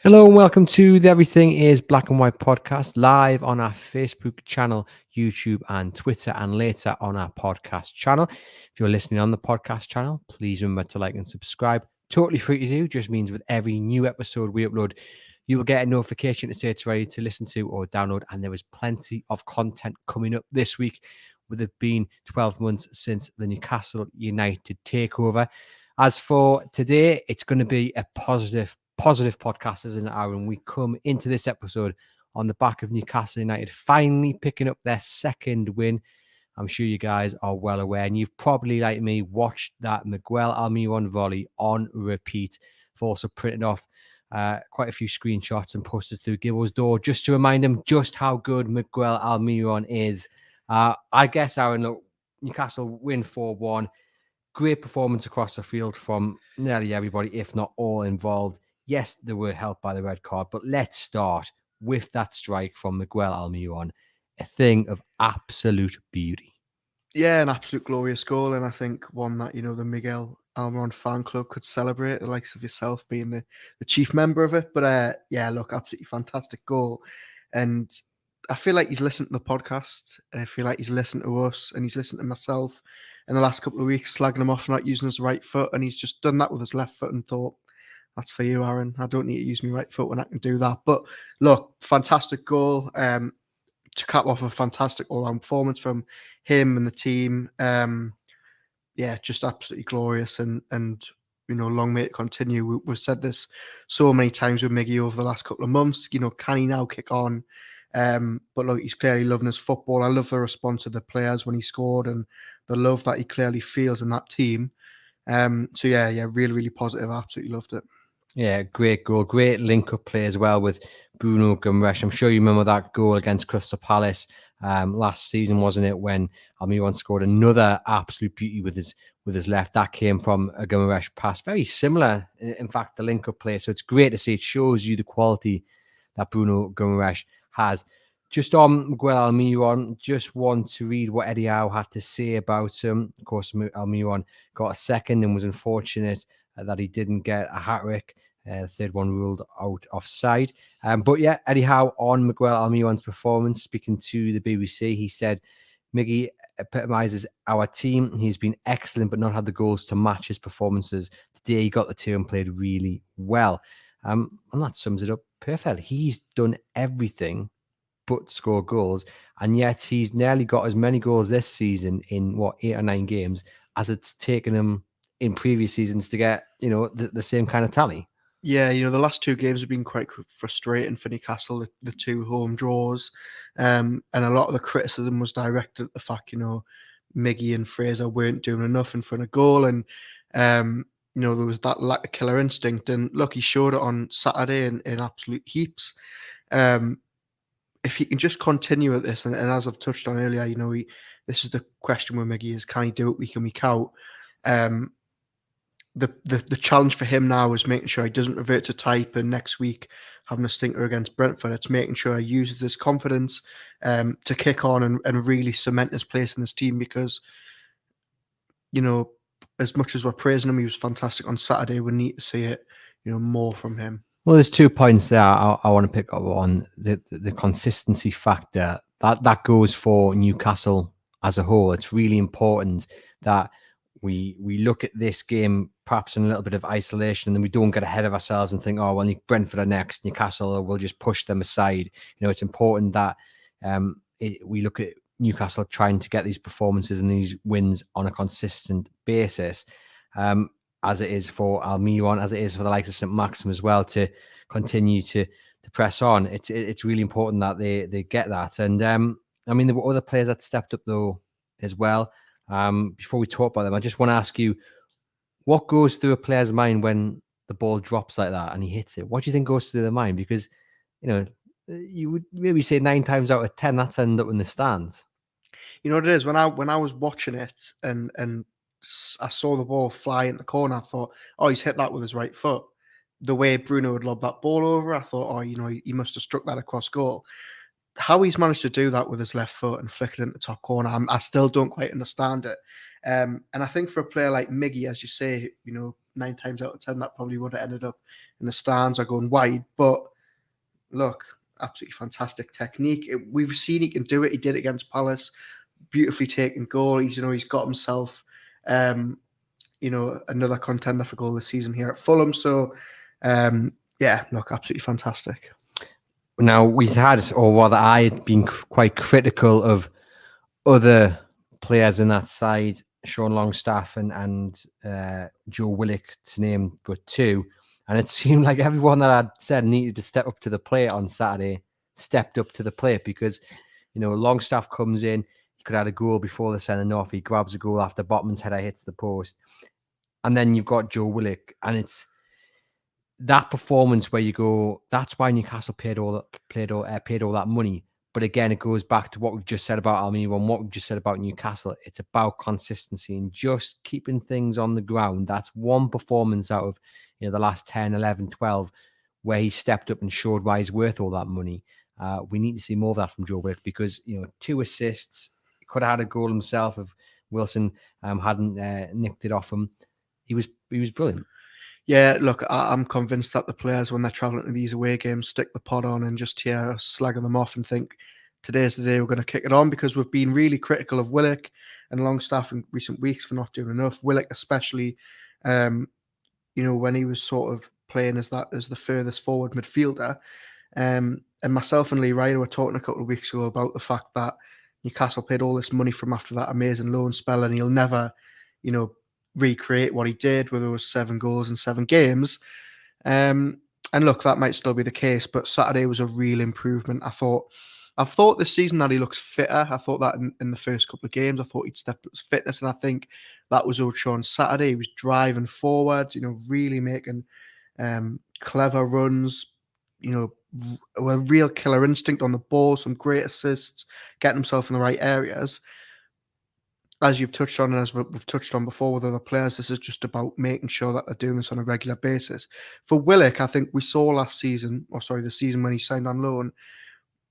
Hello and welcome to the Everything is Black and White podcast, live on our Facebook channel, YouTube, and Twitter, and later on our podcast channel. If you're listening on the podcast channel, please remember to like and subscribe. Totally free to do, just means with every new episode we upload, you will get a notification to say it's ready to listen to or download. And there is plenty of content coming up this week, with it being 12 months since the Newcastle United takeover. As for today, it's going to be a positive podcast, isn't it, Aaron? We come into this episode on the back of Newcastle United finally picking up their second win. I'm sure you guys are well aware, and you've probably, like me, watched that Miguel Almiron volley on repeat. I've also printed off quite a few screenshots and posted through Gibbo's door just to remind him just how good Miguel Almiron is. I guess, Aaron, look, Newcastle win 4-1. Great performance across the field from nearly everybody, if not all involved. Yes, they were helped by the red card, but let's start with that strike from Miguel Almiron, a thing of absolute beauty. Yeah, an absolute glorious goal, and I think one that the Miguel Almiron fan club could celebrate. The likes of yourself being the chief member of it. But yeah, look, absolutely fantastic goal, and I feel like he's listened to the podcast. I feel like he's listened to us, and he's listened to myself in the last couple of weeks, slagging him off for not using his right foot, and he's just done that with his left foot and thought, "That's for you, Aaron. I don't need to use my right foot when I can do that." But look, fantastic goal. To cap off a fantastic all-round performance from him and the team. Yeah, just absolutely glorious, and long may it continue. We've said this so many times with Miggy over the last couple of months. Can he now kick on? But look, he's clearly loving his football. I love the response of the players when he scored, and the love that he clearly feels in that team. So yeah, really, really positive. I absolutely loved it. Yeah, great goal. Great link-up play as well with Bruno Guimaraes. I'm sure you remember that goal against Crystal Palace last season, wasn't it? When Almiron scored another absolute beauty with his left. That came from a Guimaraes pass. Very similar, in fact, the link-up play. So it's great to see. It shows you the quality that Bruno Guimaraes has. Just on Miguel Almiron, just want to read what Eddie Howe had to say about him. Of course, Almiron got a second and was unfortunate that he didn't get a hat-trick. The third one ruled out offside. But yeah, Eddie Howe on Miguel Almiron's performance, speaking to the BBC, he said, Miggy epitomises our team. He's been excellent, but not had the goals to match his performances. Today, he got the two and played really well. And that sums it up perfectly. He's done everything but score goals, and yet he's nearly got as many goals this season in 8 or 9 games as it's taken him in previous seasons to get the same kind of tally. Yeah, the last two games have been quite frustrating for Newcastle, the two home draws. And a lot of the criticism was directed at the fact, Miggy and Fraser weren't doing enough in front of goal. And, there was that lack of killer instinct. And look, he showed it on Saturday in absolute heaps. If he can just continue at this, and as I've touched on earlier, this is the question with Miggy is, can he do it week in, week out? The challenge for him now is making sure he doesn't revert to type, and next week having a stinker against Brentford, it's making sure he uses his confidence to kick on and really cement his place in this team, because as much as we're praising him, he was fantastic on Saturday. We need to see it more from him. Well, there's 2 points there I want to pick up on. The consistency factor that goes for Newcastle as a whole. It's really important that we look at this game perhaps in a little bit of isolation, and then we don't get ahead of ourselves and think, oh, well, Brentford are next, Newcastle will just push them aside. It's important that we look at Newcastle trying to get these performances and these wins on a consistent basis, as it is for Almiron, as it is for the likes of St. Maxim as well, to continue to press on. It's really important that they get that. And there were other players that stepped up though as well. Before we talk about them, I just want to ask you, what goes through a player's mind when the ball drops like that and he hits it? What do you think goes through their mind? Because, you would maybe say 9 times out of 10, that's ended up in the stands. You know what it is? When I was watching it and I saw the ball fly in the corner, I thought, oh, he's hit that with his right foot. The way Bruno would lob that ball over, I thought, oh, he must have struck that across goal. How he's managed to do that with his left foot and flick it in the top corner, I still don't quite understand it. And I think for a player like Miggy, as you say, 9 times out of 10 that probably would have ended up in the stands or going wide. But look, absolutely fantastic technique. We've seen he can do it. He did it against Palace. Beautifully taken goal. He's got himself another contender for goal this season here at Fulham. So look, absolutely fantastic. Now, we've had, or rather I had been quite critical of other players in that side, Sean Longstaff and Joe Willock, to name but two. And it seemed like everyone that I'd said needed to step up to the plate on Saturday stepped up to the plate, because, Longstaff comes in, he could have had a goal before the sending-off, he grabs a goal after Botman's header hits the post. And then you've got Joe Willock, and it's that performance where you go, that's why Newcastle paid all that money. But again, it goes back to what we've just said about Almiron and what we've just said about Newcastle. It's about consistency and just keeping things on the ground. That's one performance out of the last 10, 11, 12, where he stepped up and showed why he's worth all that money. We need to see more of that from Joe Willock, because 2 assists, he could have had a goal himself if Wilson hadn't nicked it off him. He was brilliant. Yeah, look, I'm convinced that the players, when they're travelling to these away games, stick the pod on and just hear us slagging them off and think, today's the day we're going to kick it on, because we've been really critical of Willock and Longstaff in recent weeks for not doing enough. Willock especially, when he was sort of playing as the furthest forward midfielder. And myself and Lee Ryder were talking a couple of weeks ago about the fact that Newcastle paid all this money from after that amazing loan spell, and he'll never, recreate what he did, where there was 7 goals in 7 games. And look, that might still be the case, but Saturday was a real improvement. I thought this season that he looks fitter. I thought that in the first couple of games, I thought he'd step up his fitness, and I think that was all shown Saturday. He was driving forward, really making clever runs, with a real killer instinct on the ball, some great assists, getting himself in the right areas. As you've touched on, and as we've touched on before with other players, this is just about making sure that they're doing this on a regular basis. For Willock, I think we saw the season when he signed on loan,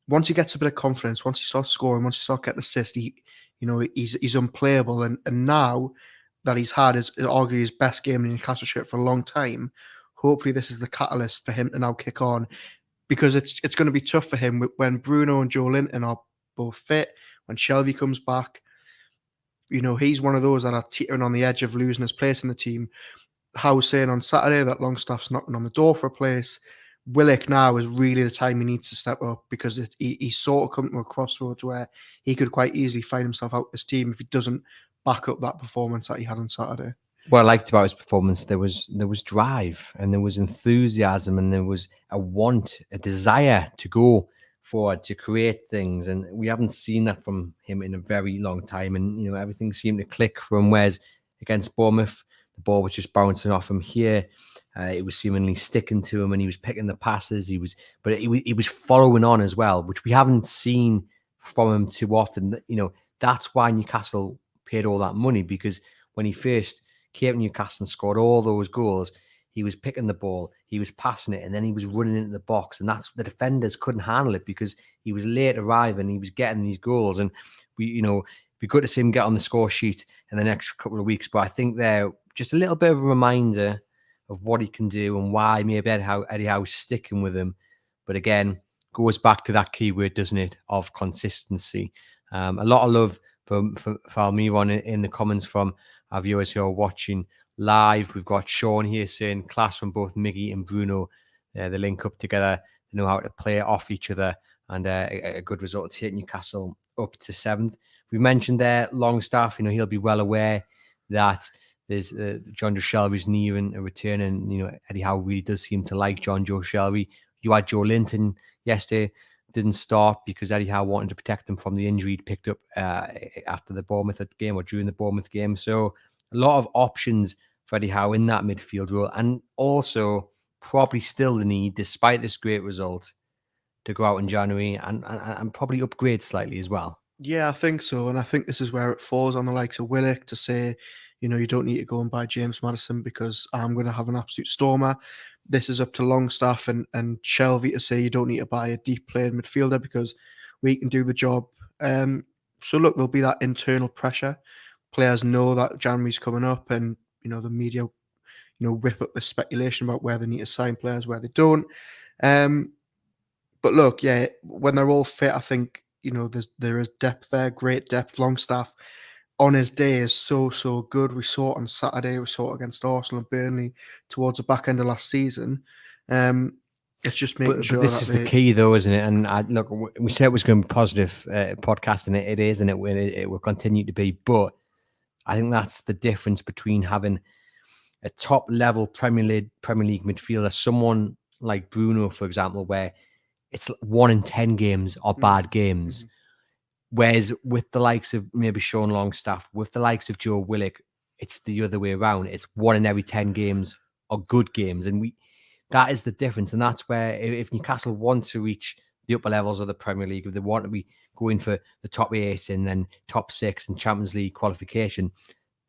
once he gets a bit of confidence, once he starts scoring, once he starts getting assists, he's unplayable. And now that he's had arguably his best game in the Newcastle shirt for a long time, hopefully this is the catalyst for him to now kick on, because it's going to be tough for him when Bruno and Joe Linton are both fit, when Shelby comes back. He's one of those that are teetering on the edge of losing his place in the team. Howe was saying on Saturday that Longstaff's knocking on the door for a place. Willock now is really the time he needs to step up, because he's sort of come to a crossroads where he could quite easily find himself out this team if he doesn't back up that performance that he had on Saturday. What I liked about his performance, there was drive, and there was enthusiasm, and there was a desire to go forward, to create things, and we haven't seen that from him in a very long time. And everything seemed to click from whereas against Bournemouth, the ball was just bouncing off him. Here, it was seemingly sticking to him, and he was picking the passes. He was following on as well, which we haven't seen from him too often. That's why Newcastle paid all that money, because when he first came to Newcastle and scored all those goals, he was picking the ball, he was passing it, and then he was running into the box. And that's, the defenders couldn't handle it, because he was late arriving, he was getting these goals. And we, be good to see him get on the score sheet in the next couple of weeks. But I think they're just a little bit of a reminder of what he can do and why maybe Eddie Howe's sticking with him. But again, goes back to that key word, doesn't it, of consistency. A lot of love for Almiron in the comments from our viewers who are watching live. We've got Sean here saying class from both Miggy and Bruno. They link up together, they know how to play off each other, and a good result to hit Newcastle up to 7th. We mentioned there Longstaff, he'll be well aware that there's John Joe Shelby's nearing a return, and Eddie Howe really does seem to like John Joe Shelby. You had Joe Linton yesterday, didn't start because Eddie Howe wanted to protect him from the injury he'd picked up after the Bournemouth game, or during the Bournemouth game. So a lot of options for Eddie Howe in that midfield role, and also probably still the need, despite this great result, to go out in January and probably upgrade slightly as well. Yeah, I think so. And I think this is where it falls on the likes of Willock to say, you don't need to go and buy James Maddison because I'm going to have an absolute stormer. This is up to Longstaff and Shelby to say you don't need to buy a deep playing midfielder because we can do the job. So look, there'll be that internal pressure. Players know that January's coming up, and the media, whip up the speculation about where they need to sign players, where they don't. But look, yeah, when they're all fit, I think there is depth there, great depth. Longstaff on his day is so good. We saw it on Saturday. We saw it against Arsenal and Burnley towards the back end of last season. It's just making But sure this that is the key, though, isn't it? And look, we said it was going to be positive podcast, and it is, and it will continue to be. But I think that's the difference between having a top level Premier League midfielder, someone like Bruno, for example, where it's 1 in 10 games are bad games. Whereas with the likes of maybe Sean Longstaff, with the likes of Joe Willock, it's the other way around. It's 1 in every 10 games are good games. And that is the difference. And that's where if Newcastle want to reach the upper levels of the Premier League, if they want to be going for the top 8 and then top 6 and Champions League qualification,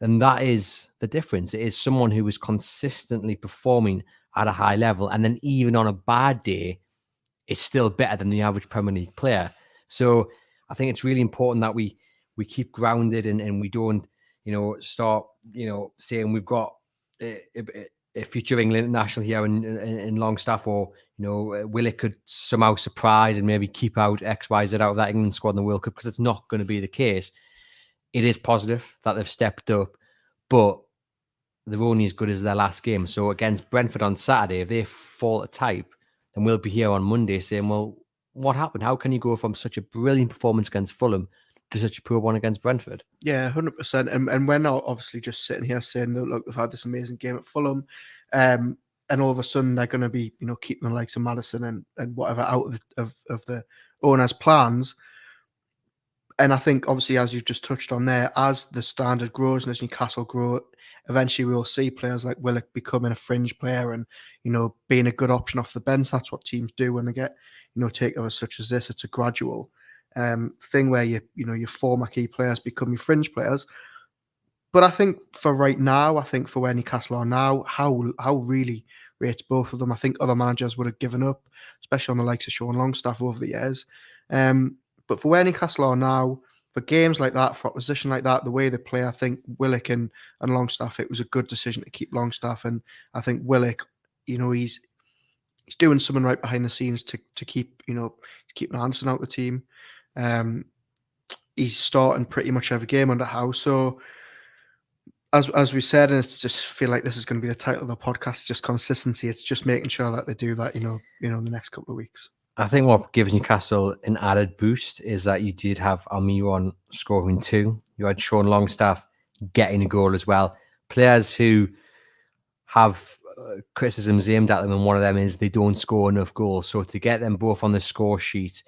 then that is the difference. It is someone who is consistently performing at a high level. And then even on a bad day, it's still better than the average Premier League player. So I think it's really important that we keep grounded and we don't, start, saying we've got a future England national here in Longstaff, or, Willock could somehow surprise and maybe keep out X, Y, Z out of that England squad in the World Cup, because it's not going to be the case. It is positive that they've stepped up, but they're only as good as their last game. So against Brentford on Saturday, if they fall to type, then we'll be here on Monday saying, well, what happened? How can you go from such a brilliant performance against Fulham to such a poor one against Brentford? Yeah, 100%. And we're not obviously just sitting here saying that, look, they've had this amazing game at Fulham, and all of a sudden they're going to be, keeping the likes of Maddison and whatever out of the owner's plans. And I think, obviously, as you've just touched on there, as the standard grows and as Newcastle grow, eventually we'll see players like Willock becoming a fringe player and, being a good option off the bench. That's what teams do when they get, takeovers such as this. It's a gradual thing where your former key players become your fringe players. But I think for right now, I think for where Newcastle are now, how really rates both of them. I think other managers would have given up, especially on the likes of Sean Longstaff over the years. But for where Newcastle are now, for games like that, for opposition like that, the way they play, I think Willock and Longstaff, it was a good decision to keep Longstaff. And I think Willock, he's doing something right behind the scenes to keep, keeping Hansen out the team. He's starting pretty much every game under Howe. So as we said, and it's just feel like this is going to be the title of the podcast, just consistency. It's just making sure that they do that, in the next couple of weeks. I think what gives Newcastle an added boost is that you did have Almiron scoring 2. You had Sean Longstaff getting a goal as well. Players who have criticisms aimed at them, and one of them is they don't score enough goals. So to get them both on the score sheet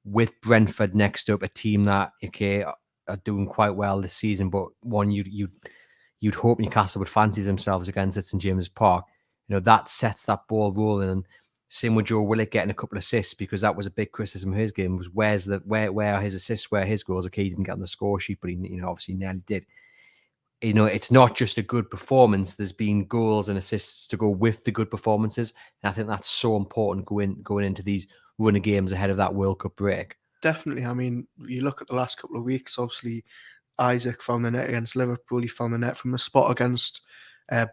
with Brentford next up, a team that, are doing quite well this season, but one you'd hope Newcastle would fancy themselves against at St James's Park, that sets that ball rolling. And same with Joe Willock getting a couple of assists, because that was a big criticism of his game, was where are his assists, where are his goals? Okay, he didn't get on the score sheet, but he obviously nearly did. It's not just a good performance. There's been goals and assists to go with the good performances. And I think that's so important going into these run of games ahead of that World Cup break. Definitely. I mean, you look at the last couple of weeks, obviously Isaac found the net against Liverpool. He found the net from a spot against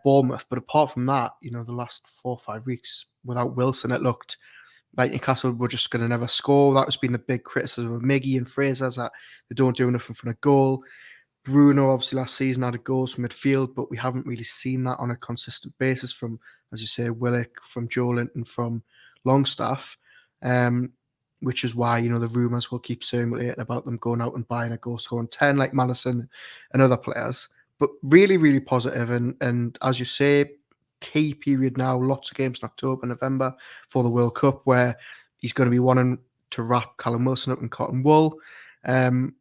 Bournemouth. But apart from that, the last 4 or 5 weeks without Wilson, it looked like Newcastle were just going to never score. That has been the big criticism of Miggy and Fraser's, that they don't do enough in front of goal. Bruno, obviously, last season had goals from midfield, but we haven't really seen that on a consistent basis from, as you say, Willock, from Joe and from Longstaff, which is why, the rumours will keep circulating about them going out and buying a goal-scoring 10 like Maddison and other players. But really, really positive. And as you say, key period now, lots of games in October, November for the World Cup, where he's going to be wanting to wrap Callum Wilson up in cotton wool. And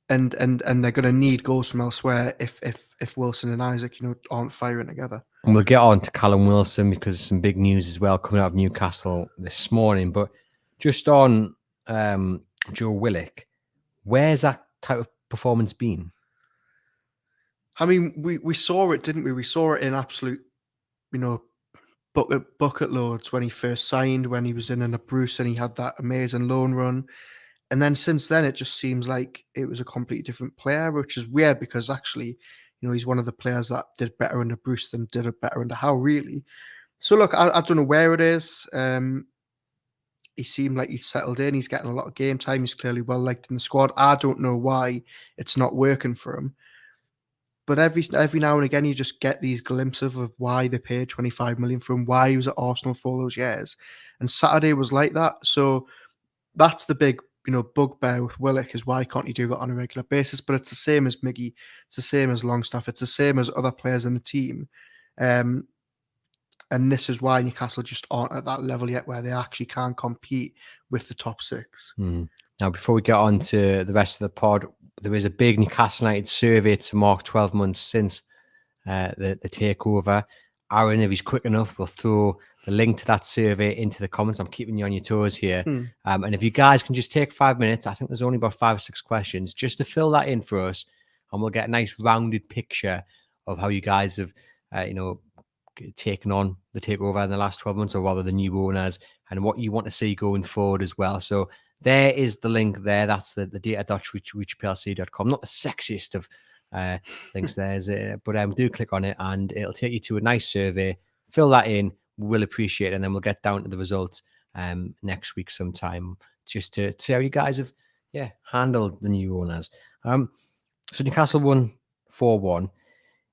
they're going to need goals from elsewhere if Wilson and Isaac, aren't firing together. And we'll get on to Callum Wilson, because some big news as well coming out of Newcastle this morning. But just on Joe Willock, where's that type of performance been? I mean, we saw it, didn't we? We saw it in absolute, bucket loads when he first signed, when he was in a Bruce and he had that amazing loan run. And then since then, it just seems like it was a completely different player, which is weird because actually, he's one of the players that did better under Bruce than did it better under Howe, really. So look, I don't know where it is. He seemed like he's settled in. He's getting a lot of game time. He's clearly well liked in the squad. I don't know why it's not working for him. But every now and again, you just get these glimpses of why they paid 25 million for him, why he was at Arsenal for all those years. And Saturday was like that. So that's the big, bugbear with Willock, is why can't you do that on a regular basis? But it's the same as Miggy. It's the same as Longstaff. It's the same as other players in the team. And this is why Newcastle just aren't at that level yet where they actually can compete with the top six. Now, before we get on to the rest of the pod, there is a big Newcastle United survey to mark 12 months since the takeover. Aaron, if he's quick enough, we'll throw the link to that survey into the comments. I'm keeping you on your toes here. And if you guys can just take 5 minutes, I think there's only about 5 or 6 questions, just to fill that in for us, and we'll get a nice rounded picture of how you guys have, taken on the takeover in the last 12 months, or rather the new owners, and what you want to see going forward as well. So there is the link there. That's the data.reachplc.com. Not the sexiest of links there, is it? But do click on it and it'll take you to a nice survey. Fill that in. We'll appreciate it. And then we'll get down to the results next week sometime, just to see how you guys have handled the new owners. So Newcastle won 4-1.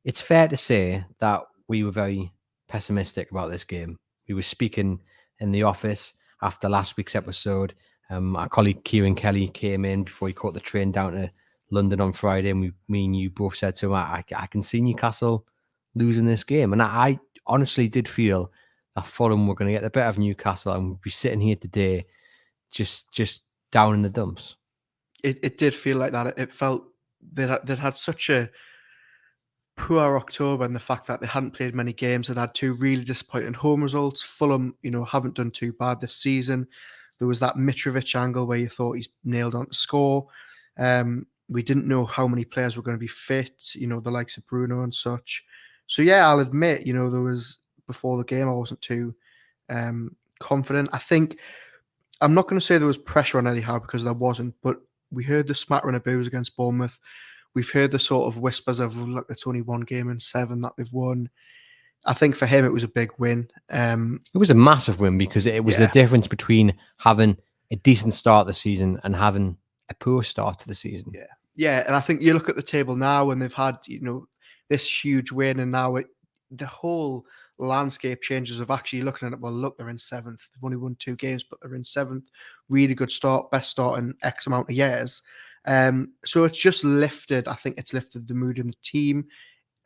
It's fair to say that we were very pessimistic about this game. We were speaking in the office after last week's episode. Our colleague Kieran Kelly came in before he caught the train down to London on Friday, and me and you both said to him, I can see Newcastle losing this game. And I honestly did feel that Fulham were going to get the better of Newcastle, and we'd be sitting here today just down in the dumps. It did feel like that. It felt they'd had such a poor October, and the fact that they hadn't played many games, they'd had 2 really disappointing home results. Fulham, haven't done too bad this season. There was that Mitrovic angle where you thought he's nailed on to score. We didn't know how many players were going to be fit, the likes of Bruno and such. So yeah, I'll admit, there was, before the game, I wasn't too confident. I think, I'm not going to say there was pressure on Eddie Howe, because there wasn't, but we heard the smattering of boos against Bournemouth. We've heard the sort of whispers of, look, it's only 1 game in 7 that they've won. I think for him, it was a big win. It was a massive win, because it was the difference between having a decent start to the season and having a poor start to the season. Yeah. And I think you look at the table now, and they've had, this huge win, and now the whole landscape changes of actually looking at it. Well, look, they're in 7th. They've only won 2 games, but they're in 7th. Really good start, best start in X amount of years. So it's just lifted. I think it's lifted the mood in the team.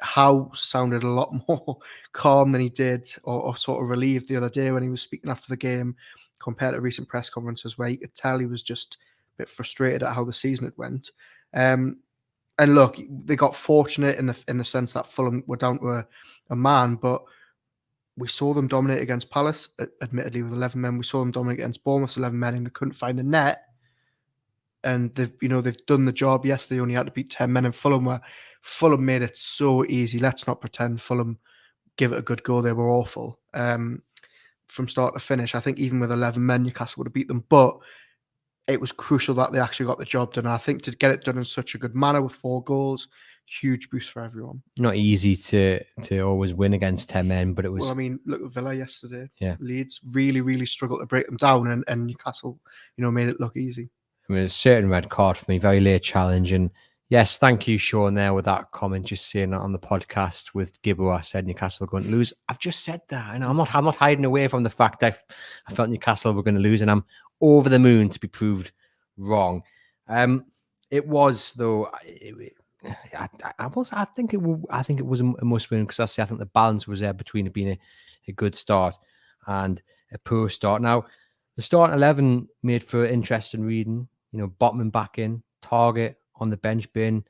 Howe sounded a lot more calm than he did, or sort of relieved the other day when he was speaking after the game, compared to recent press conferences where you could tell he was just a bit frustrated at how the season had went. And look, they got fortunate in the sense that Fulham were down to a man, but we saw them dominate against Palace, admittedly with 11 men. We saw them dominate against Bournemouth, 11 men, and they couldn't find the net. And they've done the job. Yes, they only had to beat 10 men in Fulham, where Fulham made it so easy. Let's not pretend Fulham give it a good go. They were awful from start to finish. I think even with 11 men, Newcastle would have beat them. But it was crucial that they actually got the job done. And I think to get it done in such a good manner with 4 goals, huge boost for everyone. Not easy to always win against 10 men, but it was... Well, I mean, look at Villa yesterday. Yeah. Leeds really, really struggled to break them down, and Newcastle, made it look easy. I mean, a certain red card for me, very late challenge. And yes, thank you, Sean, there with that comment, just saying that on the podcast with Gibbo. I said Newcastle were going to lose. I've just said that, and I'm not hiding away from the fact that I felt Newcastle were going to lose, and I'm over the moon to be proved wrong. It was, though. I think it was a must win, because I think the balance was there between it being a good start and a poor start. Now, the starting 11 made for interesting reading. Botman back in, Target on the bench, bin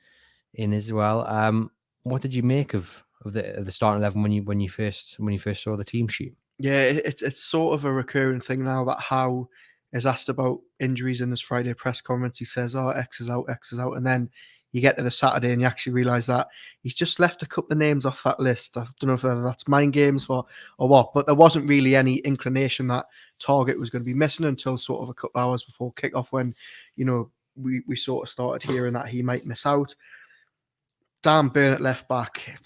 in as well. What did you make of the starting 11 when you first saw the team sheet? Yeah, it's sort of a recurring thing now that Howe is asked about injuries in his Friday press conference. He says, "Oh, X is out," and then you get to the Saturday and you actually realise that he's just left a couple of names off that list. I don't know if that's mind games or what, but there wasn't really any inclination that Target was going to be missing until sort of a couple of hours before kickoff, when we sort of started hearing that he might miss out. Dan Burn at left back,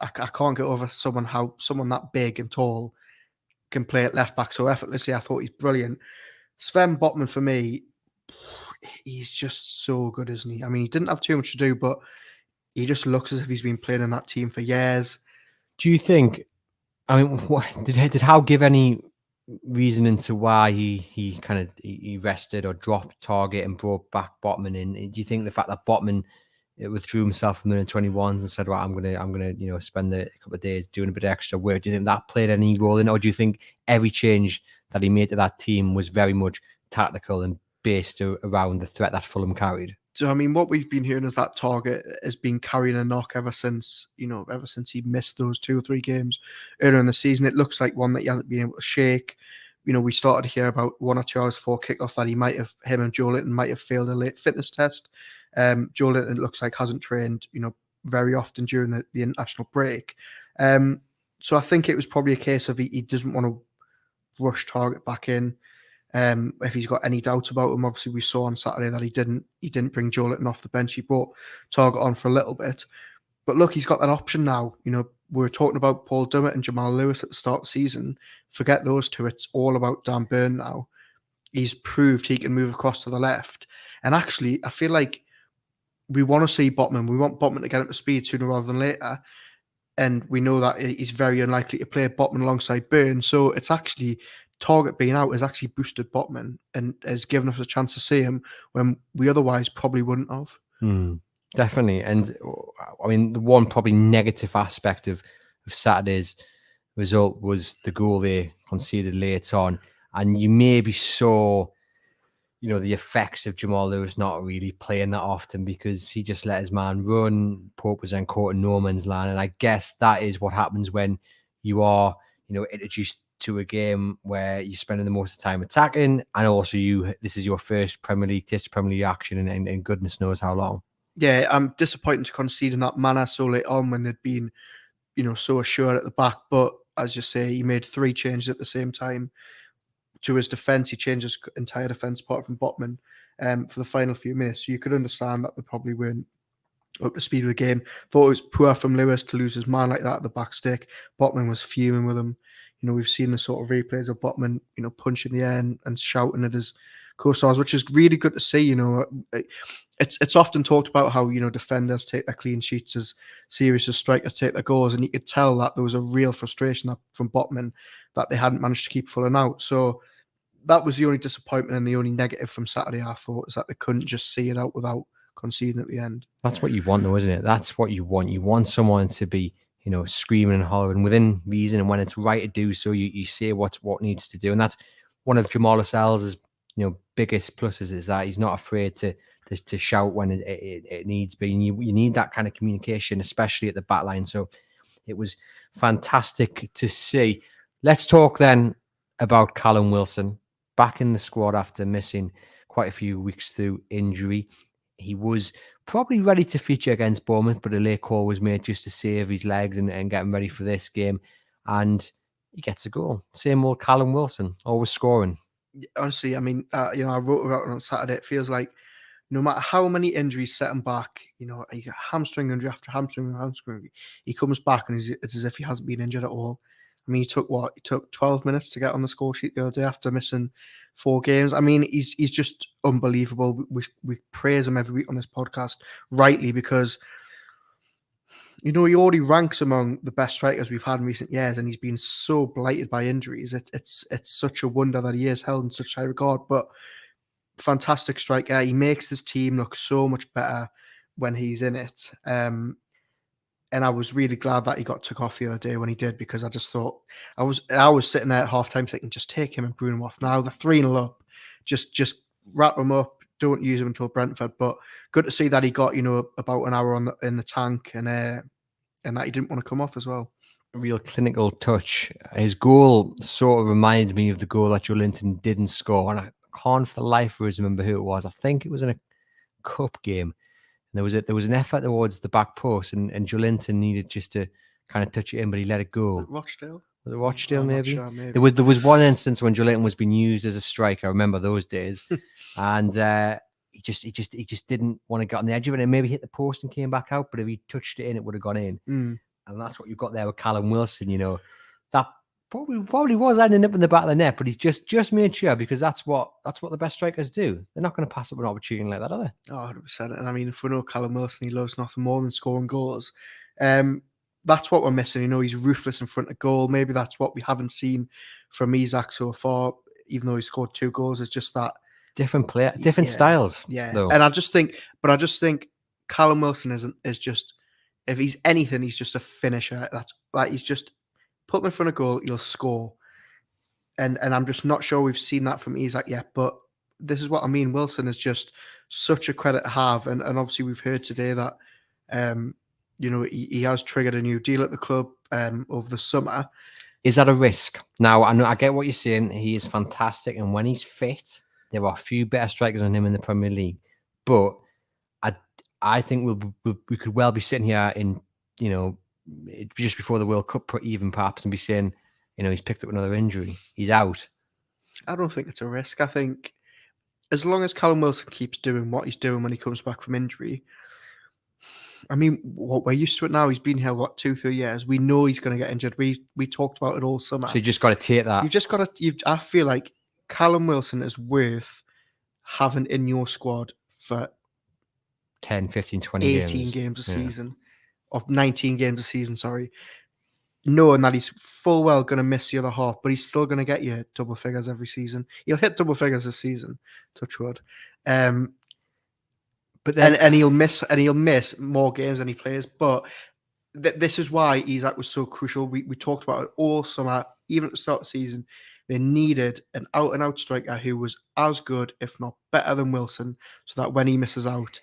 I can't get over someone that big and tall can play at left back so effortlessly. I thought he's brilliant. Sven Botman, for me, he's just so good, isn't he? I mean, he didn't have too much to do, but he just looks as if he's been playing in that team for years. Do you think? I mean, did Howe give any reason into why he kind of he rested or dropped Target and brought back Botman in? Do you think the fact that Botman withdrew himself from the 21s and said, "Right, I'm gonna spend a couple of days doing a bit of extra work"? Do you think that played any role in it, or do you think every change that he made to that team was very much tactical and based around the threat that Fulham carried? So, I mean, what we've been hearing is that Target has been carrying a knock ever since he missed those 2 or 3 games earlier in the season. It looks like one that he hasn't been able to shake. We started to hear about 1 or 2 hours before kickoff that him and Joe Linton might have failed a late fitness test. Joe Linton, it looks like, hasn't trained, very often during the international break. So I think it was probably a case of he doesn't want to rush Target back in. If he's got any doubts about him, obviously we saw on Saturday that he didn't bring Joe Linton off the bench. He brought Target on for a little bit. But look, he's got that option now. We were talking about Paul Dummett and Jamal Lewis at the start of the season. Forget those two. It's all about Dan Burn now. He's proved he can move across to the left. And actually, I feel like we want to see Botman. We want Botman to get up to speed sooner rather than later. And we know that he's very unlikely to play Botman alongside Burn. So it's actually, Target being out has actually boosted Botman and has given us a chance to see him when we otherwise probably wouldn't have. Definitely. And I mean, the one probably negative aspect of Saturday's result was the goal they conceded late on. And you maybe saw, the effects of Jamal Lewis not really playing that often because he just let his man run. Pope was then caught in no man's land. And I guess that is what happens when you are, introduced to a game where you're spending the most of the time attacking. And also this is your first Premier League action in goodness knows how long. Yeah, I'm disappointed to concede in that manner so late on when they'd been, so assured at the back. But as you say, he made 3 changes at the same time to his defence. He changed his entire defence apart from Botman for the final few minutes. So you could understand that they probably weren't up to speed with the game. Thought it was poor from Lewis to lose his man like that at the back stick. Botman was fuming with him. We've seen the sort of replays of Botman, punching the air and shouting at his co-stars, which is really good to see. It's often talked about how, defenders take their clean sheets as serious as strikers take their goals. And you could tell that there was a real frustration from Botman that they hadn't managed to keep Fulham out. So that was the only disappointment and the only negative from Saturday, I thought, is that they couldn't just see it out without conceding at the end. That's what you want, though, isn't it? That's what you want. You want someone to be, screaming and hollering within reason, and when it's right to do so, you say what needs to do. And that's one of Jamal Lascelles' biggest pluses, is that he's not afraid to shout when it needs be. And you need that kind of communication, especially at the back line. So it was fantastic to see. Let's talk then about Callum Wilson, back in the squad after missing quite a few weeks through injury. He was probably ready to feature against Bournemouth, but a late call was made just to save his legs and get him ready for this game. And he gets a goal. Same old Callum Wilson, always scoring. Honestly, I mean, I wrote about it on Saturday. It feels like no matter how many injuries set him back, he's a hamstring injury after hamstring. He comes back and it's as if he hasn't been injured at all. I mean, he took 12 minutes to get on the score sheet the other day after missing 4 games. I mean, he's just unbelievable. We praise him every week on this podcast, rightly, because he already ranks among the best strikers we've had in recent years, and he's been so blighted by injuries. It's such a wonder that he is held in such high regard. But fantastic striker. He makes his team look so much better when he's in it. And I was really glad that he got took off the other day when he did, because I just thought I was sitting there at halftime thinking, just take him and Bruno off now. They're 3-0 up. Just wrap him up. Don't use him until Brentford. But good to see that he got about an hour in the tank, and that he didn't want to come off as well. A real clinical touch. His goal sort of reminded me of the goal that Joe Linton didn't score, and I can't for the life of us remember who it was. I think it was in a cup game. There was an effort towards the back post, and Joe Linton needed just to kind of touch it in, but he let it go. Rochdale? Was it Rochdale, maybe? Sure, maybe? There was one instance when Joe Linton was being used as a striker. I remember those days. And he just didn't want to get on the edge of it, and maybe hit the post and came back out. But if he touched it in, it would have gone in. And that's what you've got there with Callum Wilson. That probably was ending up in the back of the net, but he's just made sure, because that's what the best strikers do. They're not going to pass up an opportunity like that, are they? Oh, 100%. And I mean, if we know Callum Wilson, he loves nothing more than scoring goals. That's what we're missing. He's ruthless in front of goal. Maybe that's what we haven't seen from Isak so far, even though he scored 2 goals. It's just that different player, different styles. Yeah. Though. And I just think Callum Wilson is just, if he's anything, he's just a finisher. That's like, he's just put him in front of goal, he'll score. And I'm just not sure we've seen that from Isak yet. But this is what I mean. Wilson is just such a credit to have. And obviously we've heard today that, he has triggered a new deal at the club over the summer. Is that a risk? Now, I get what you're saying. He is fantastic. And when he's fit, there are a few better strikers than him in the Premier League. But I think we could well be sitting here in, just before the World Cup even perhaps, and be saying, he's picked up another injury. He's out. I don't think it's a risk. I think as long as Callum Wilson keeps doing what he's doing when he comes back from injury, I mean, we're used to it now. He's been here, 2-3 years. We know he's going to get injured. We talked about it all summer. So you just got to take that. You've just got to. I feel like Callum Wilson is worth having in your squad for 10, 15, 20 18 games a season, or 19 games a season, sorry. Knowing that he's full well going to miss the other half, but he's still going to get you double figures every season. He'll hit double figures this season, touch wood. But then, and he'll miss more games than he plays. But this is why Isak was so crucial. We talked about it all summer, even at the start of the season. They needed an out-and-out striker who was as good, if not better than Wilson, so that when he misses out,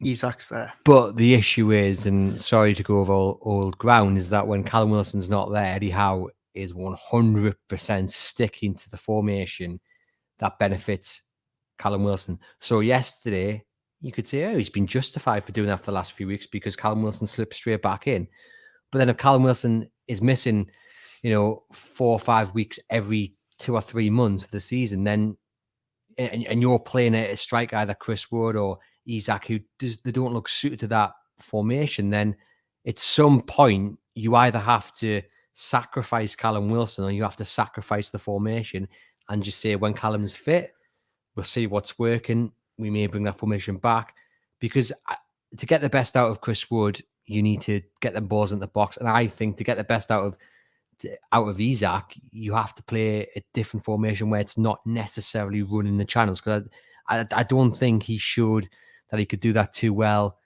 Isak's there. But the issue is, and sorry to go over old ground, is that when Callum Wilson's not there, Eddie Howe is 100% sticking to the formation that benefits Callum Wilson. So yesterday, you could say, he's been justified for doing that for the last few weeks because Callum Wilson slipped straight back in. But then if Callum Wilson is missing, 4 or 5 weeks every 2 or 3 months of the season, then and you're playing a striker, either Chris Wood or Isak, they don't look suited to that formation, then at some point you either have to sacrifice Callum Wilson or you have to sacrifice the formation and just say, when Callum's fit, we'll see what's working. We may bring that formation back, because to get the best out of Chris Wood, you need to get them balls in the box. And I think to get the best out of Isak, you have to play a different formation where it's not necessarily running the channels. Because I don't think he showed that he could do that too well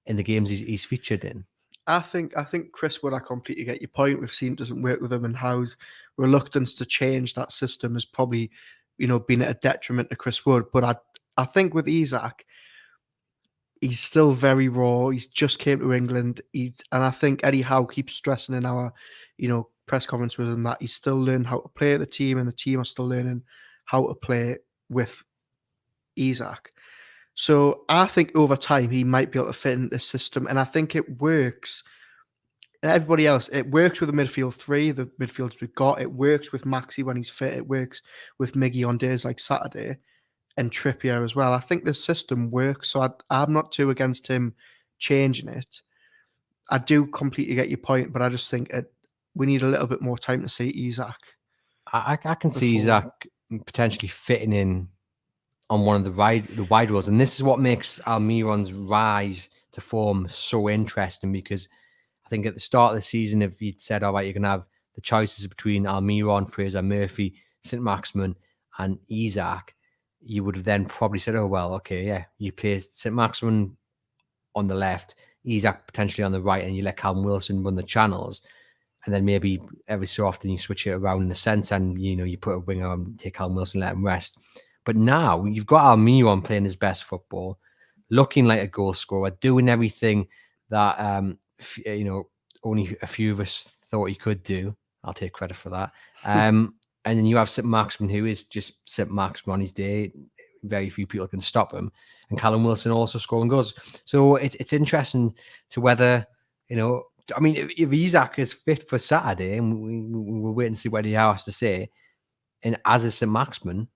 in the games he's featured in. I think Chris Wood, I completely get your point. We've seen it doesn't work with him, and Howe's reluctance to change that system has probably, been at a detriment to Chris Wood. But I think with Isak, he's still very raw. He's just came to England. And I think Eddie Howe keeps stressing in our, press conference with him that he's still learning how to play the team, and the team are still learning how to play with Isak. So I think over time he might be able to fit in this system, and I think it works. Everybody else, it works with the midfield three, the midfielders we've got. It works with Maxi when he's fit. It works with Miggy on days like Saturday, and Trippier as well. I think this system works, so I'm not too against him changing it. I do completely get your point, but I just think we need a little bit more time to see Isak. I can see Isak potentially fitting in on one of the wide roles, and this is what makes Almiron's rise to form so interesting, because I think at the start of the season, if you'd said, all right, you're going to have the choices between Almiron, Fraser Murphy, St. Maximin, and Isak, you would have then probably said, oh, well, okay, yeah, you play St. Maximin on the left, Isak potentially on the right, and you let Callum Wilson run the channels. And then maybe every so often you switch it around in the sense, and you put a winger on, take Callum Wilson, let him rest. But now you've got Almiron playing his best football, looking like a goal scorer, doing everything that only a few of us thought he could do. I'll take credit for that. And then you have St. Maximin, who is just St. Maximin on his day. Very few people can stop him. And Callum Wilson also scoring goals. So it's interesting to whether, I mean, if Isak is fit for Saturday, and we'll wait and see what he has to say, and as is St. Maximin,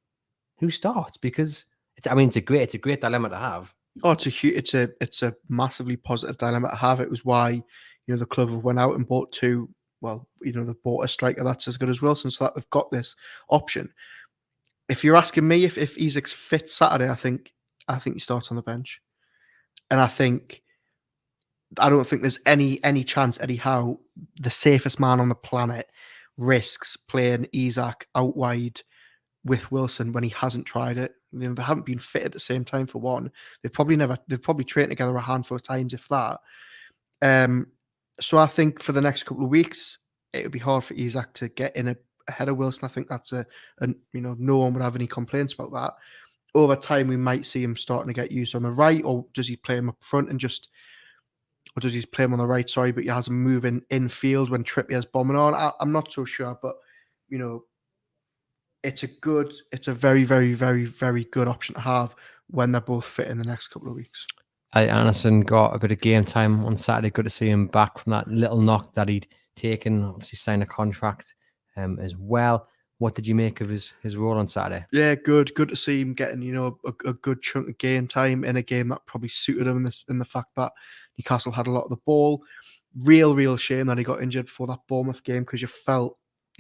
who starts? Because it's a great dilemma to have. Oh, it's a massively positive dilemma to have. It was why the club have went out and bought two. Well, they've bought a striker that's as good as Wilson, so that they've got this option. If you're asking me if Isak's fit Saturday, I think he starts on the bench, and I don't think there's any chance Eddie Howe, the safest man on the planet, risks playing Isak out wide with Wilson when he hasn't tried it. They haven't been fit at the same time for one. They've probably trained together a handful of times, if that. So I think for the next couple of weeks, it would be hard for Isak to get in ahead of Wilson. I think that's no one would have any complaints about that. Over time, we might see him starting to get used on the right, or does he play him up front or does he play him on the right? Sorry, but he has him moving infield when Trippier's bombing on. I'm not so sure, but it's a very, very, very, very good option to have when they're both fit in the next couple of weeks. Anderson got a bit of game time on Saturday. Good to see him back from that little knock that he'd taken. Obviously signed a contract as well. What did you make of his role on Saturday? Yeah, good to see him getting a good chunk of game time in a game that probably suited him in the fact that Newcastle had a lot of the ball. Real shame that he got injured for that Bournemouth game, because you felt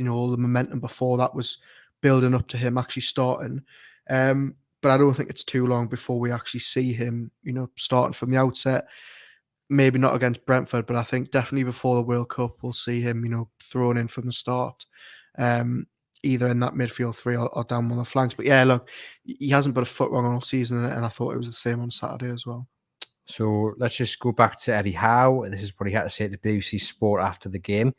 all the momentum before that was building up to him actually starting. But I don't think it's too long before we actually see him, starting from the outset. Maybe not against Brentford, but I think definitely before the World Cup, we'll see him, thrown in from the start, either in that midfield three or down one of the flanks. But yeah, look, he hasn't put a foot wrong all season, and I thought it was the same on Saturday as well. So let's just go back to Eddie Howe. This is what he had to say to BBC Sport after the game.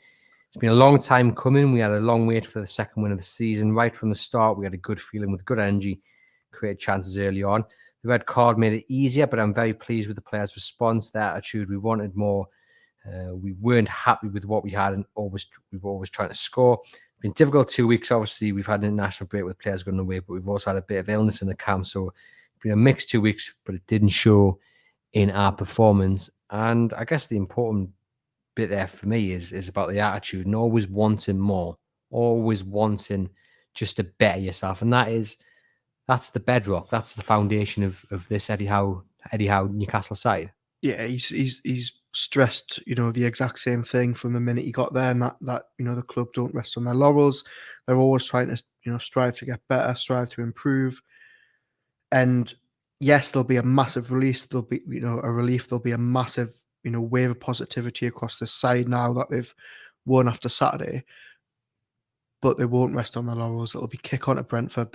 It's been a long time coming. We had a long wait for the second win of the season. Right from the start, we had a good feeling with good energy, created chances early on. The red card made it easier, but I'm very pleased with the players' response, their attitude. We wanted more. We weren't happy with what we had, and we were always trying to score. It's been difficult 2 weeks. Obviously, we've had an international break with players going away, but we've also had a bit of illness in the camp. So it's been a mixed 2 weeks, but it didn't show in our performance. And I guess the important bit there for me is about the attitude and always wanting more, always wanting just to better yourself. And that's the bedrock. That's the foundation of this Eddie Howe Newcastle side. Yeah, he's stressed, the exact same thing from the minute he got there, and that the club don't rest on their laurels. They're always trying to strive to get better, strive to improve. And yes, there'll be a massive release. There'll be a relief. There'll be a massive wave of positivity across the side now that they've won after Saturday. But they won't rest on their laurels. It'll be kick on at Brentford.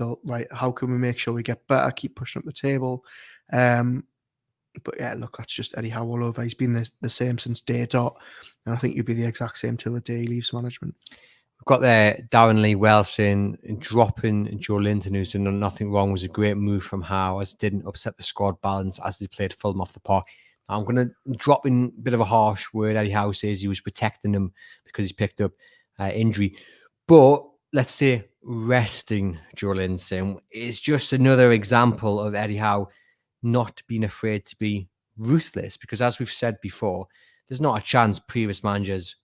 How can we make sure we get better, keep pushing up the table? But yeah, look, that's just Eddie Howe all over. He's been the same since day dot, and I think he'll be the exact same till the day he leaves management. We've got there Darren Lee Wells saying dropping Joe Linton, who's done nothing wrong, was a great move from Howe, as didn't upset the squad balance as they played Fulham off the park. I'm going to drop in a bit of a harsh word. Eddie Howe says he was protecting him because he's picked up injury. But let's say resting Joe Linton is just another example of Eddie Howe not being afraid to be ruthless, because as we've said before, there's not a chance previous managers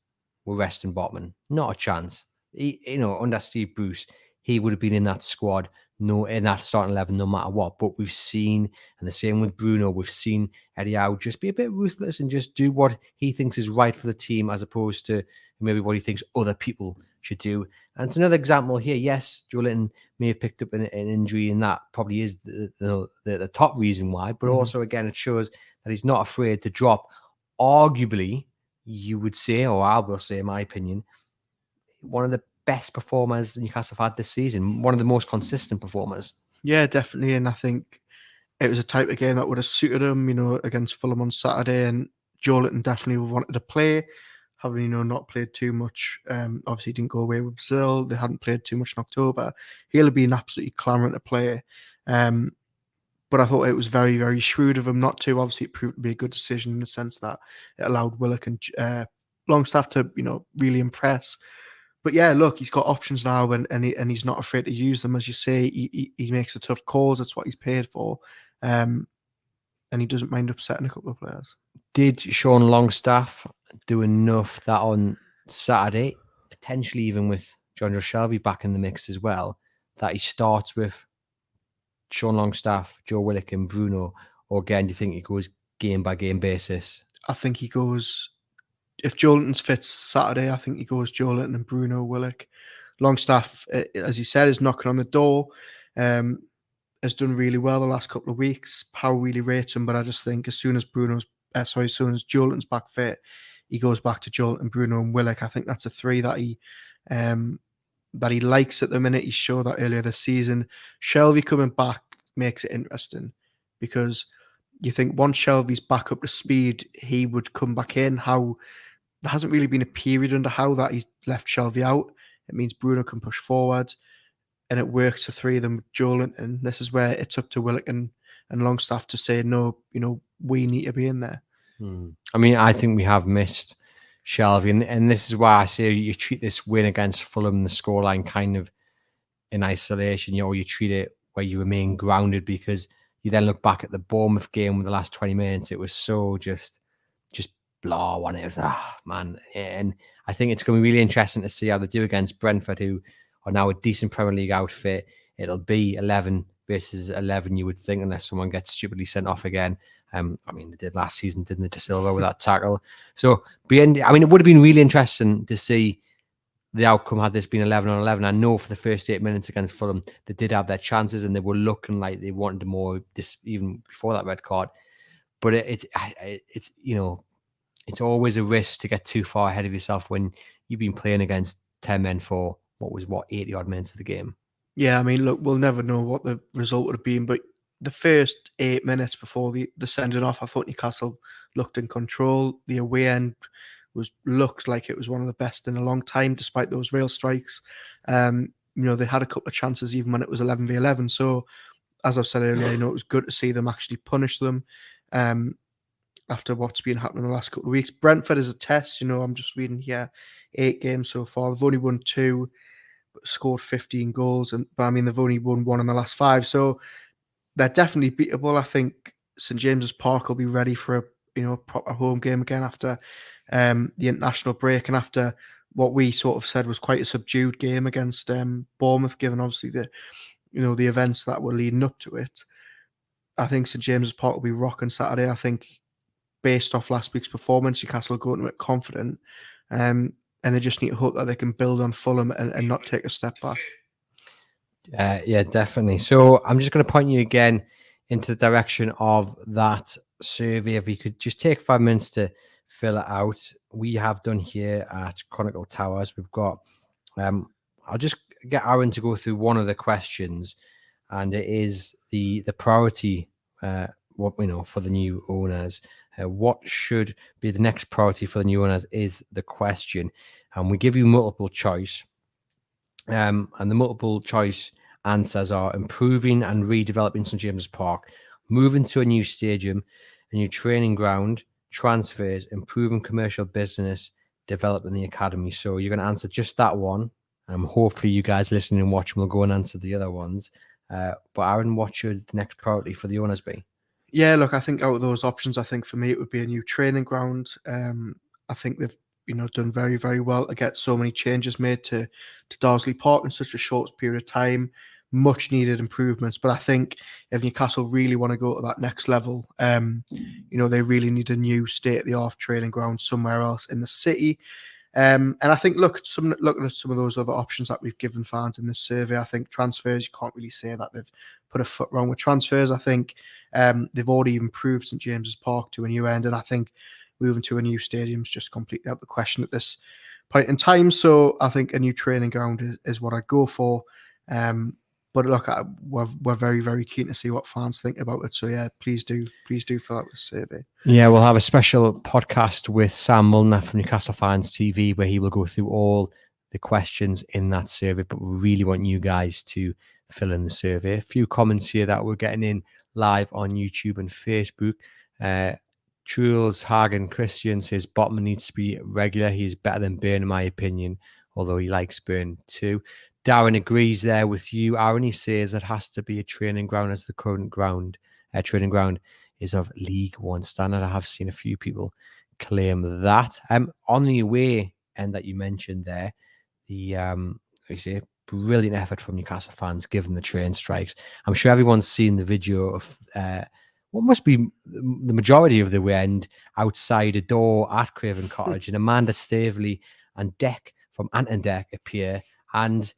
were resting Botman. Not a chance. Under Steve Bruce, he would have been in that squad, in that starting 11, no matter what. But we've seen, and the same with Bruno, we've seen Eddie Howe just be a bit ruthless and just do what he thinks is right for the team, as opposed to maybe what he thinks other people should do. And it's another example here. Yes, Joe Linton may have picked up an injury, and that probably is the top reason why. But also, again, it shows that he's not afraid to drop, arguably, you would say, or I will say, in my opinion, one of the best performers Newcastle have had this season, one of the most consistent performers. Yeah, definitely. And I think it was a type of game that would have suited him, against Fulham on Saturday. And Joe Linton definitely wanted to play, having, not played too much. Obviously, didn't go away with Brazil. They hadn't played too much in October. He'll have been absolutely clamouring to play. But I thought it was very, very shrewd of him not to. Obviously, it proved to be a good decision in the sense that it allowed Willock and Longstaff to, really impress. But yeah, look, he's got options now, and he's not afraid to use them. As you say, he makes the tough calls. That's what he's paid for. And he doesn't mind upsetting a couple of players. Did Sean Longstaff do enough that on Saturday, potentially even with John Joe Shelby back in the mix as well, that he starts with Sean Longstaff, Joe Willock, and Bruno? Or again, do you think it goes game by game basis? I think he goes, if Joelinton's fit Saturday, I think he goes Joelinton and Bruno, Willock. Longstaff, as you said, is knocking on the door. Has done really well the last couple of weeks. Power really rates him, but I just think as soon as as soon as Joelinton's back fit, he goes back to Joelinton, Bruno, and Willock. I think that's a three that he likes at the minute. He showed that earlier this season. Shelvey coming back makes it interesting because you think once Shelvey's back up to speed, he would come back in. How there hasn't really been a period under how that he's left Shelvey out. It means Bruno can push forward, and it works for three of them with Joelinton. And this is where it's up to Willock and Longstaff to say, no, we need to be in there. I mean, I think we have missed Shelvey, and this is why I say you treat this win against Fulham, the scoreline, kind of in isolation. You treat it where you remain grounded, because you then look back at the Bournemouth game with the last 20 minutes. It was so just blah, wasn't it? It was, man. And I think it's going to be really interesting to see how they do against Brentford, who are now a decent Premier League outfit. It'll be 11 versus 11, you would think, unless someone gets stupidly sent off again. I mean, they did last season, didn't they, De Silva, with that tackle? So, it would have been really interesting to see the outcome had this been 11-on-11. I know for the first 8 minutes against Fulham, they did have their chances and they were looking like they wanted more, even before that red card. But it's always a risk to get too far ahead of yourself when you've been playing against 10 men for 80-odd minutes of the game. Yeah, I mean, look, we'll never know what the result would have been, but the first 8 minutes before the sending off, I thought Newcastle looked in control. The away end looked like it was one of the best in a long time, despite those rail strikes. They had a couple of chances even when it was 11v11. So, as I've said earlier, it was good to see them actually punish them after what's been happening the last couple of weeks. Brentford is a test. I'm just reading here, 8 games so far. They've only won 2, but scored 15 goals. But they've only won 1 in the last 5. So they're definitely beatable. I think St James's Park will be ready for a proper home game again after the international break and after what we sort of said was quite a subdued game against Bournemouth, given obviously the events that were leading up to it. I think St James's Park will be rocking Saturday. I think based off last week's performance, Newcastle will go into it confident, and they just need to hope that they can build on Fulham and not take a step back. Yeah, definitely. So I'm just going to point you again into the direction of that survey. If you could just take 5 minutes to fill it out. We have done here at Chronicle Towers. We've got, I'll just get Aaron to go through one of the questions, and it is the priority, for the new owners. What should be the next priority for the new owners is the question. And we give you multiple choice. And the multiple choice answers are improving and redeveloping St James's Park, moving to a new stadium, a new training ground, transfers, improving commercial business, developing the academy. So you're going to answer just that one. Hopefully you guys listening and watching will go and answer the other ones. But Aaron, what should the next priority for the owners be? Yeah, look, I think out of those options, I think for me it would be a new training ground. I think they've done very, very well to get so many changes made to Darsley Park in such a short period of time. Much needed improvements, but I think if Newcastle really want to go to that next level, they really need a new state-of-the-art training ground somewhere else in the city. And I think looking at some of those other options that we've given fans in this survey, I think transfers, you can't really say that they've put a foot wrong with transfers. I think they've already improved St James's Park to a new end, and I think moving to a new stadium is just completely out of the question at this point in time. So I think a new training ground is what I'd go for. But look, we're very, very keen to see what fans think about it. So yeah, please do fill out the survey. Yeah, we'll have a special podcast with Sam Mulliner from Newcastle Fans TV where he will go through all the questions in that survey. But we really want you guys to fill in the survey. A few comments here that we're getting in live on YouTube and Facebook. Truls Hagen Christian says Botman needs to be regular. He's better than Burn, in my opinion, although he likes Burn too. Darren agrees there with you, Aaron. He says it has to be a training ground as the current training ground is of League One standard. I have seen a few people claim that. On the away end that you mentioned there, the brilliant effort from Newcastle fans given the train strikes. I'm sure everyone's seen the video of what must be the majority of the weekend outside a door at Craven Cottage, and Amanda Staveley and Deck from Ant and Deck appear, and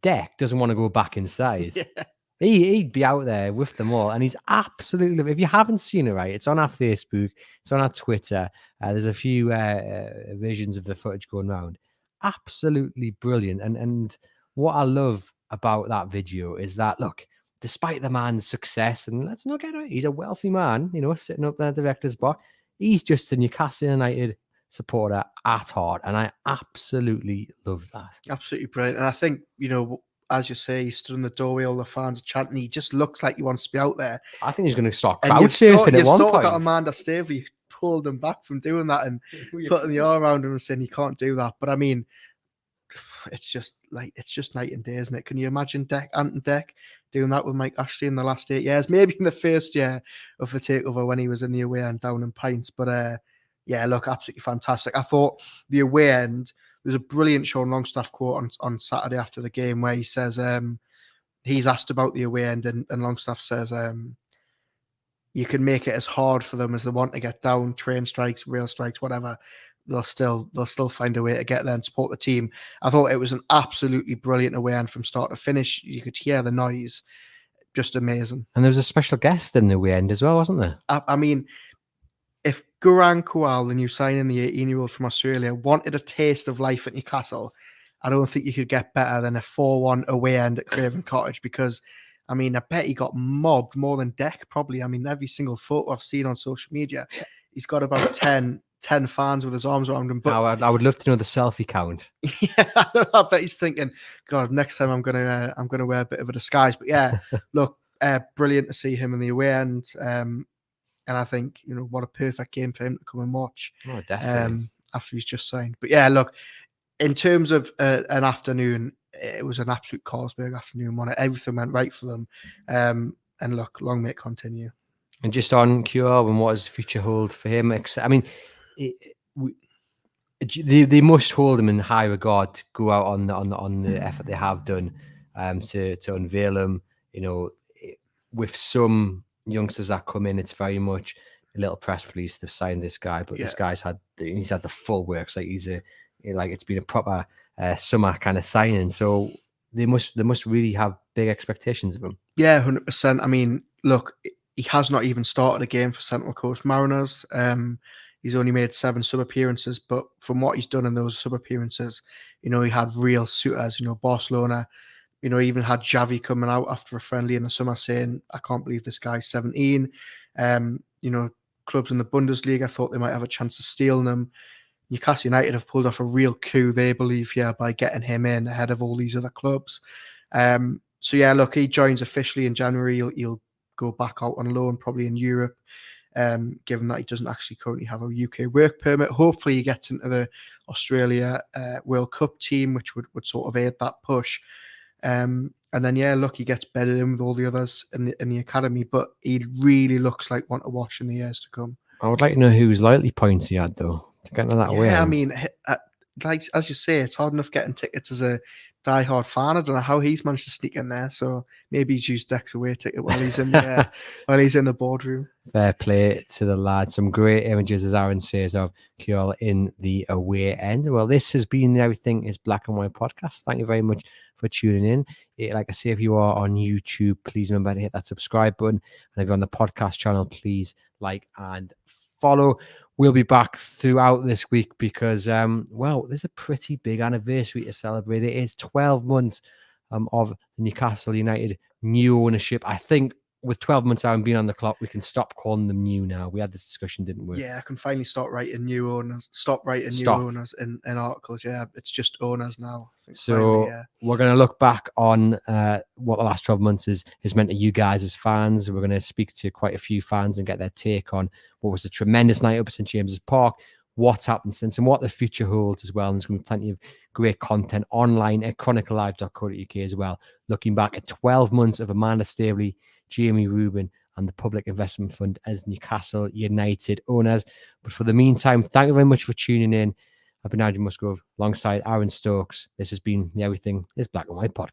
Deck doesn't want to go back inside. Yeah. He'd be out there with them all, and he's absolutely. If you haven't seen it, right, it's on our Facebook, it's on our Twitter. There's a few versions of the footage going around. Absolutely brilliant, and what I love about that video is that, look, despite the man's success, and let's not get it, he's a wealthy man, sitting up there at the director's box. He's just a Newcastle United supporter at heart, and I absolutely love that. Absolutely brilliant. And I think, as you say, he stood in the doorway, all the fans are chanting. He just looks like he wants to be out there. I think he's going to start crowd surfing at one point. Got Amanda Staveley pulled him back from doing that and putting the arm around him and saying he can't do that. But I mean, it's just night and day, isn't it? Can you imagine Ant and Deck doing that with Mike Ashley in the last 8 years? Maybe in the first year of the takeover when he was in the away end down in Pints. But yeah, look, absolutely fantastic. I thought the away end, there's a brilliant Sean Longstaff quote on Saturday after the game where he says he's asked about the away end, and Longstaff says you can make it as hard for them as they want to get down, train strikes, rail strikes, whatever. They'll still find a way to get there and support the team. I thought it was an absolutely brilliant away end from start to finish. You could hear the noise, just amazing. And there was a special guest in the away end as well, wasn't there? I mean, if Gurang Kowal, the new signing, the 18-year-old from Australia, wanted a taste of life at Newcastle, I don't think you could get better than a 4-1 away end at Craven Cottage, because, I mean, I bet he got mobbed more than Deck, probably. I mean, every single photo I've seen on social media, he's got about 10 fans with his arms around him. But I would love to know the selfie count. Yeah, I bet he's thinking, God, next time I'm gonna wear a bit of a disguise. But yeah, look, brilliant to see him in the away end. And I think, what a perfect game for him to come and watch. Oh, definitely. After he's just signed. But yeah, look, in terms of an afternoon, it was an absolute Carlsberg afternoon, wasn't it? Everything went right for them. And look, long may it continue. And just on QR, and what does the future hold for him? I mean, they must hold him in high regard to go out on the effort they have done to unveil him. With some youngsters that come in, it's very much a little press release. They've signed this guy, but this guy's had the full works. Like it's been a proper summer kind of signing. So they must really have big expectations of him. Yeah, 100%. I mean, look, he has not even started a game for Central Coast Mariners. He's only made 7 sub appearances, but from what he's done in those sub appearances, he had real suitors. Barcelona. He even had Xavi coming out after a friendly in the summer saying, I can't believe this guy's 17. Clubs in the Bundesliga thought they might have a chance of stealing him. Newcastle United have pulled off a real coup, they believe, here by getting him in ahead of all these other clubs. So yeah, look, he joins officially in January. He'll go back out on loan, probably in Europe, given that he doesn't actually currently have a UK work permit. Hopefully he gets into the Australia World Cup team, which would sort of aid that push. And then, yeah, look, he gets bedded in with all the others in the academy, but he really looks like one to watch in the years to come. I would like to know whose loyalty points he had, though, to get into that way. Yeah, I mean, like as you say, it's hard enough getting tickets as a diehard fan. I don't know how he's managed to sneak in there. So maybe he's used Deck's away ticket while he's in the boardroom. Fair play to the lad. Some great images, as Aaron says, of Kjell in the away end. Well, this has been Everything is Black and White podcast. Thank you very much for tuning in. Like I say, if you are on YouTube, please remember to hit that subscribe button. And if you're on the podcast channel, please like and follow. We'll be back throughout this week because, there's a pretty big anniversary to celebrate. It is 12 months of the Newcastle United new ownership. I think with 12 months having been on the clock, we can stop calling them new now. We had this discussion, didn't we? Yeah, I can finally stop writing new owners in articles. Yeah, it's just owners now. So we're going to look back on what the last 12 months has meant to you guys as fans. We're going to speak to quite a few fans and get their take on what was a tremendous night up at St James's Park, what's happened since, and what the future holds as well. And there's going to be plenty of great content online at chroniclelive.co.uk as well, looking back at 12 months of Amanda Staveley, Jamie Rubin, and the Public Investment Fund as Newcastle United owners. But for the meantime, thank you very much for tuning in. I've been Andrew Musgrove alongside Aaron Stokes. This has been the Everything is Black and White podcast.